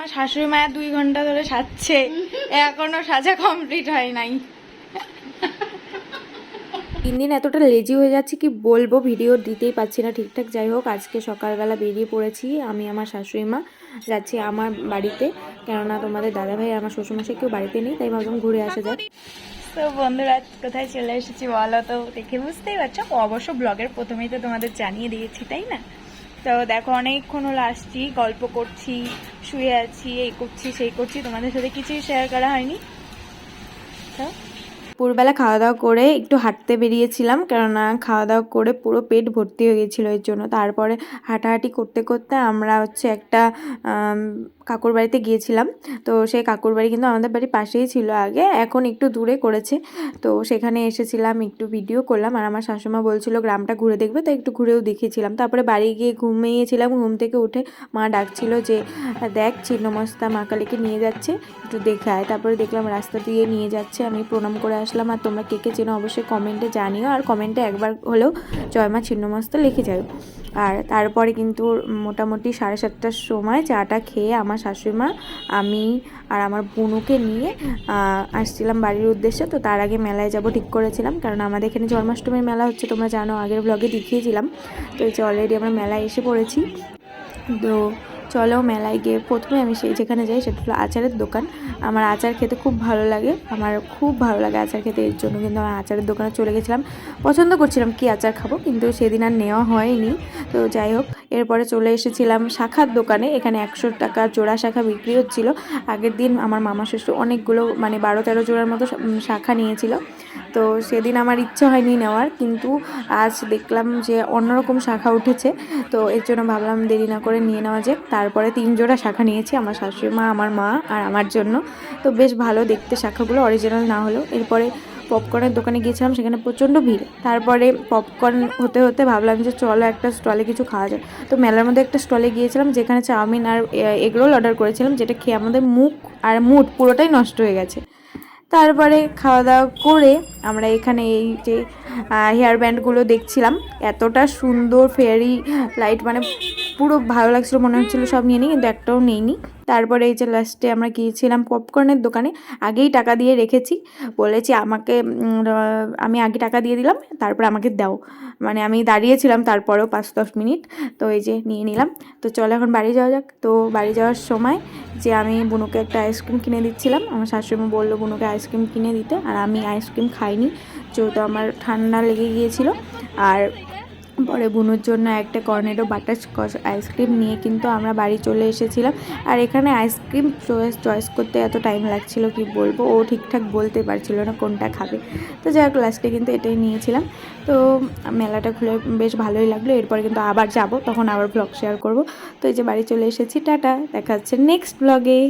আমার শাশুড়ি মায়ের 2 ঘন্টা ধরে সাজছে, এখনো সাজা কমপ্লিট হয় নাই। 3 দিন এতটা লেজি হয়ে যাচ্ছি কি বলবো, ভিডিও দিতেই পাচ্ছি না ঠিকঠাক। যাই হোক, আজকে সকালবেলা বেরিয়ে পড়েছি আমি, আমার শাশুড়ি মা যাচ্ছি আমার বাড়িতে, কেননা তোমাদের দাদাভাই আর আমার শ্বশুরমশাই কেউ বাড়িতে নেই, তাই ভাবলাম ঘুরে আসা যাক। তো বন্ধুরা কোথায় চলে এসেছি বলো তো, দেখে বুঝতেই পারছো। অবশ্য ব্লগের প্রথমেই তো তোমাদের জানিয়ে দিয়েছি, তাই না? তো দেখো অনেকক্ষণ হলো আসছি, গল্প করছি, শুয়ে আছি, এই করছি সেই করছি, তোমাদের সাথে কিছুই শেয়ার করা হয়নি। তো দুপুরবেলা খাওয়া দাওয়া করে একটু হাঁটতে বেরিয়েছিলাম, কেননা খাওয়া দাওয়া করে পুরো পেট ভর্তি হয়ে গেছিলো এর জন্য। তারপরে হাঁটাহাঁটি করতে করতে আমরা একটা কাকুর বাড়িতে গিয়েছিলাম। তো সেই কাকুর বাড়ি কিন্তু আমাদের বাড়ির পাশেই ছিল আগে, এখন একটু দূরে করেছে। তো সেখানে এসেছিলাম, একটু ভিডিও করলাম, আর আমার শাশুমা বলছিল গ্রামটা ঘুরে দেখবে, তো একটু ঘুরেও দেখিয়েছিলাম। তারপরে বাড়ি গিয়ে ঘুমিয়েছিলাম, ঘুম থেকে উঠে মা ডাকছিল যে দেখ ছিন্নমস্তা মা কালীকে নিয়ে যাচ্ছে, একটু দেখে আয়। তারপরে দেখলাম রাস্তা দিয়ে নিয়ে যাচ্ছে, আমি প্রণাম করে আসলাম। আর তোমরা কে কে চেনো অবশ্যই কমেন্টে জানিও, আর কমেন্টে একবার হলেও জয় মা ছিন্নমস্তা লিখে যাও। আর তারপরে কিন্তু মোটামুটি 7:30টার সময় চাটা খেয়ে আমার শাশুড়ি মা, আমি আর আমার বোনুকে নিয়ে আসছিলাম বাড়ির উদ্দেশ্যে। তো তার আগে মেলায় যাব ঠিক করেছিলাম, কারণ আমাদের এখানে জন্মাষ্টমীর মেলা হচ্ছে, তোমরা জানো, আগের ব্লগে দেখিয়েছিলাম। তো এই যে অলরেডি আমরা মেলায় এসে পড়েছি। তো চলো মেলায় গিয়ে প্রথমে আমি যেখানে যাই সেটা হলো আচারের দোকান। আমার আচার খেতে খুব ভালো লাগে, আমার খুব ভালো লাগে আচার খেতে, এর জন্য কিন্তু আমি আচারের দোকানে চলে গেছিলাম। পছন্দ করছিলাম কি আচার খাবো, কিন্তু সেদিন আর নেওয়া হয়নি। তো যাই হোক, এরপরে চলে এসেছিলাম শাখার দোকানে। এখানে 100 টাকা জোড়া শাখা বিক্রি হচ্ছিল। আগের দিন আমার মামা শ্বশুর অনেকগুলো, মানে 12-13 জোড়ার মতো শাখা নিয়েছিল। তো সেদিন আমার ইচ্ছা হয়নি নেওয়ার, কিন্তু আজ দেখলাম যে অন্যরকম শাখা উঠেছে, তো এর জন্য ভাবলাম দেরি না করে নিয়ে নেওয়া যাক। তারপরে 3 জোড়া শাখা নিয়েছি, আমার শাশুড়ি মা, আমার মা আর আমার জন্য। তো বেশ ভালো দেখতে শাখাগুলো, অরিজিনাল না হলেও। এরপরে পপকর্নের দোকানে গিয়েছিলাম, সেখানে প্রচণ্ড ভিড়। তারপরে পপকর্ন হতে হতে ভাবলাম যে চলো একটা স্টলে কিছু খাওয়া যায়। তো মেলার মধ্যে একটা স্টলে গিয়েছিলাম, যেখানে চাউমিন আর এগরোল অর্ডার করেছিলাম, যেটা খেয়ে আমাদের মুখ আর মুড পুরোটাই নষ্ট হয়ে গেছে। তারপরে খাওয়া দাওয়া করে আমরা এখানে এই যে হেয়ার ব্যান্ডগুলো দেখছিলাম, এতটা সুন্দর ফেয়ারি লাইট, মানে পুরো ভালো লাগছিলো, মনে হচ্ছিলো সব নিয়ে নিই, কিন্তু একটাও নেইনি। তারপরে এই যে লাস্টে আমরা গিয়েছিলাম পপকর্নের দোকানে, আগেই টাকা দিয়ে রেখেছি, বলেছি আমাকে আমি আগে টাকা দিয়ে দিলাম, তারপর আমাকে দাও, মানে আমি দাঁড়িয়েছিলাম তারপরেও 5-10 মিনিট। তো এই যে নিয়ে নিলাম। তো চলো এখন বাড়ি যাওয়া যাক। তো বাড়ি যাওয়ার সময় যে আমি বুনুকে একটা আইসক্রিম কিনে দিচ্ছিলাম, আমার শাশুড়ি বললো বুনুকে আইসক্রিম কিনে দিতে, আর আমি আইসক্রিম খাইনি, যেহেতু আমার ঠান্ডা লেগে গিয়েছিল। আর পরে বুনুর জন্য একটা কর্নেডো বাটারস্কচ আইসক্রিম নিয়ে কিন্তু আমরা বাড়ি চলে এসেছিলাম। আর এখানে আইসক্রিম চয়েস করতে এত টাইম লাগছিল কি বলবো, ও ঠিকঠাক বলতে পারছিল না কোনটা খাবে। তো যাই হোক, লাস্টে কিন্তু এটাই নিয়েছিলাম। তো মেলাটা খুলে বেশ ভালোই লাগলো। এরপরে কিন্তু আবার যাব, তখন আবার ব্লগ শেয়ার করব। তো এই যে বাড়ি চলে এসেছি, টাটা, দেখা হচ্ছে নেক্সট ব্লগে।